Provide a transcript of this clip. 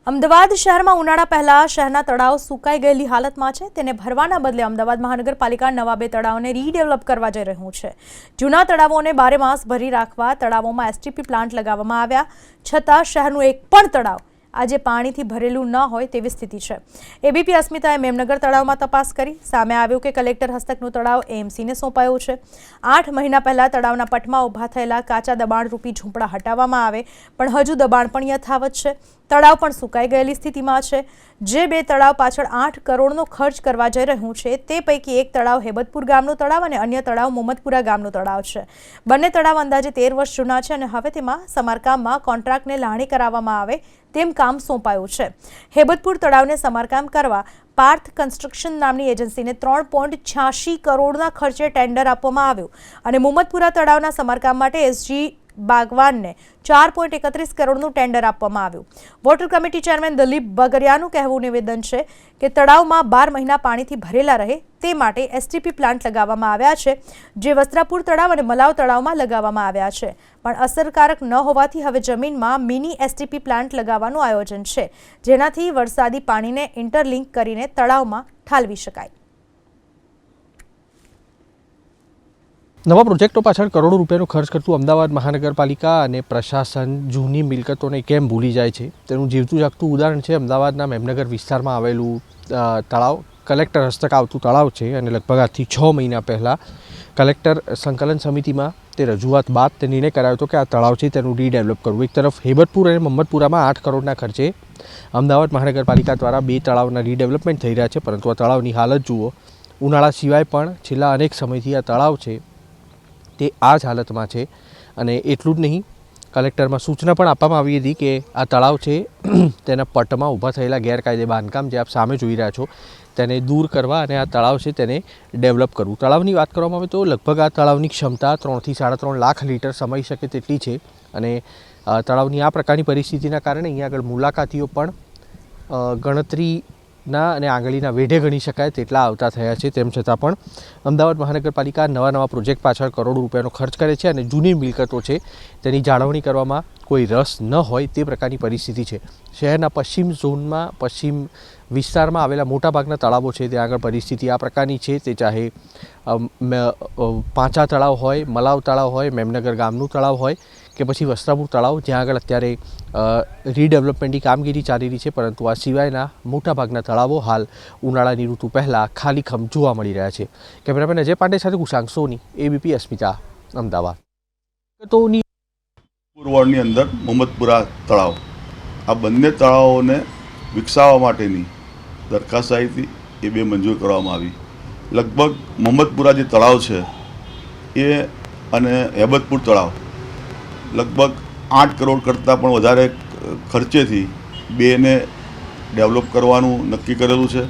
અમદાવાદ શહેરમાં ઉનાળા પહેલા શહેરના તળાવ સુકાઈ ગયેલી હાલતમાં છે। તેને ભરવાના બદલે અમદાવાદ મહાનગરપાલિકા નવા 2 તળાવોને રીડેવલપ કરવા જઈ રહ્યું છે। જૂના તળાવોને 12 માસ ભરી રાખવા તળાવોમાં એસટીપી પ્લાન્ટ લગાવવામાં આવ્યા છતાં શહેરનું એક પણ તળાવ આજે પાણીથી ભરેલું ન હોય તેવી સ્થિતિ છે। એબીપી અસ્મિતાએ મેમનગર તળાવમાં તપાસ કરી સામે આવ્યું કે કલેક્ટર હસ્તકનું તળાવ એએમસીને સોંપાયું છે। 8 મહિના પહેલા તળાવના પટમાં ઊભા થયેલા કાચા દબાણરૂપી ઝૂંપડા હટાવવામાં આવે પણ હજુ દબાણ પણ યથાવત છે। તળાવ પણ સુકાઈ ગયેલી સ્થિતિમાં છે। જે 2 તળાવ પાછળ 8 કરોડનો ખર્ચ કરવા જઈ રહ્યું છે તે પૈકી એક તળાવ હેબતપુર ગામનું તળાવ અને અન્ય તળાવ મોહમ્મદપુરા ગામનું તળાવ છે। બંને તળાવ અંદાજે 13 વર્ષ જૂના છે અને હવે તેમાં સમારકામમાં કોન્ટ્રાક્ટને લાણી કરાવવામાં આવે તેમ કામ સોંપાયું છે। હેબતપુર તળાવને સમારકામ કરવા પાર્થ કન્સ્ટ્રક્શન નામની એજન્સીને 3.86 કરોડના ખર્ચે ટેન્ડર આપવામાં આવ્યું અને મોહમ્મદપુરા તળાવના સમારકામ માટે એસજી બાગવાનને 4.31 કરોડનું ટેન્ડર આપવામાં આવ્યું। વોટર કમિટી ચેરમેન દિલીપ બગરિયાનું કહેવું નિવેદન છે કે તળાવમાં 12 મહિના પાણીથી ભરેલા રહે તે માટે એસટીપી પ્લાન્ટ લગાવવામાં આવ્યા છે જે વસ્ત્રાપુર તળાવ અને મલાવ તળાવમાં લગાવવામાં આવ્યા છે પણ અસરકારક ન હોવાથી હવે જમીનમાં મિની એસટીપી પ્લાન્ટ લગાવવાનું આયોજન છે જેનાથી વરસાદી પાણીને ઇન્ટરલિંક કરીને તળાવમાં ઠાલવી શકાય। નવા પ્રોજેક્ટો પાછળ કરોડો રૂપિયાનો ખર્ચ કરતું અમદાવાદ મહાનગરપાલિકા અને પ્રશાસન જૂની મિલકતોને કેમ ભૂલી જાય છે તેનું જીવતું જાગતું ઉદાહરણ છે અમદાવાદના મેમનગર વિસ્તારમાં આવેલું તળાવ। કલેક્ટર હસ્તક આવતું તળાવ છે અને લગભગ આજથી 6 મહિના પહેલાં કલેક્ટર સંકલન સમિતિમાં તે રજૂઆત બાદ તે નિર્ણય કરાયો હતો કે આ તળાવ છે તેનું રીડેવલપ કરવું। એક તરફ હેબતપુર અને મોહમ્મદપુરામાં 8 કરોડના ખર્ચે અમદાવાદ મહાનગરપાલિકા દ્વારા 2 તળાવના રીડેવલપમેન્ટ થઈ રહ્યા છે પરંતુ આ તળાવની હાલત જુઓ। ઉનાળા સિવાય પણ છેલ્લા અનેક સમયથી આ તળાવ છે તે આ જ હાલતમાં છે અને એટલું જ નહીં કલેક્ટરમાં સૂચના પણ આપવામાં આવી હતી કે આ તળાવ છે તેના પટમાં ઊભા થયેલા ગેરકાયદે બાંધકામ જે આપ સામે જોઈ રહ્યા છો તેને દૂર કરવા અને આ તળાવ છે તેને ડેવલપ કરવું। તળાવની વાત કરવામાં આવે તો લગભગ આ તળાવની ક્ષમતા 3 થી 3.5 લાખ લીટર સમાઈ શકે તેટલી છે અને તળાવની આ પ્રકારની પરિસ્થિતિના કારણે અહીંયા આગળ મુલાકાતીઓ પણ ગણતરીના અને આંગળીના વેઢે ગણી શકાય તેટલા આવતા થયા છે। તેમ છતાં પણ અમદાવાદ મહાનગરપાલિકા નવા પ્રોજેક્ટ પાછળ કરોડો રૂપિયાનો ખર્ચ કરે છે અને જૂની મિલકતો છે તેની જાળવણી કરવામાં કોઈ રસ ન હોય તે પ્રકારની પરિસ્થિતિ છે। શહેરના પશ્ચિમ ઝોનમાં પશ્ચિમ વિસ્તારમાં આવેલા મોટાભાગના તળાવો છે ત્યાં આગળ પરિસ્થિતિ આ પ્રકારની છે। તે ચાહે પાંચા તળાવ હોય, મલાવ તળાવ હોય, મેમનગર ગામનું તળાવ હોય કે પછી વસ્ત્રાપુર તળાવ જ્યાં આગળ અત્યારે રીડેવલપમેન્ટની કામગીરી ચાલી રહી છે પરંતુ આ સિવાયના મોટાભાગના તળાવો હાલ ઉનાળાની ઋતુ પહેલાં ખાલીખમ જોવા મળી રહ્યા છે। કેમેરામેન અજય પાંડે સાથે કુશાંક સોની, એબીપી અસ્મિતા, અમદાવાદ। વોર્ડની અંદર મોહમ્મદપુરા તળાવ આ બંને તળાવોને વિકસાવવા માટેની દરખાસ્ત આવી હતી એ 2 મંજૂર કરવામાં આવી। લગભગ મોહમ્મદપુરા જે તળાવ છે એ અને હેબતપુર તળાવ લગભગ 8 કરોડ કરતાં પણ વધારે ખર્ચેથી 2ને ડેવલપ કરવાનું નક્કી કરેલું છે।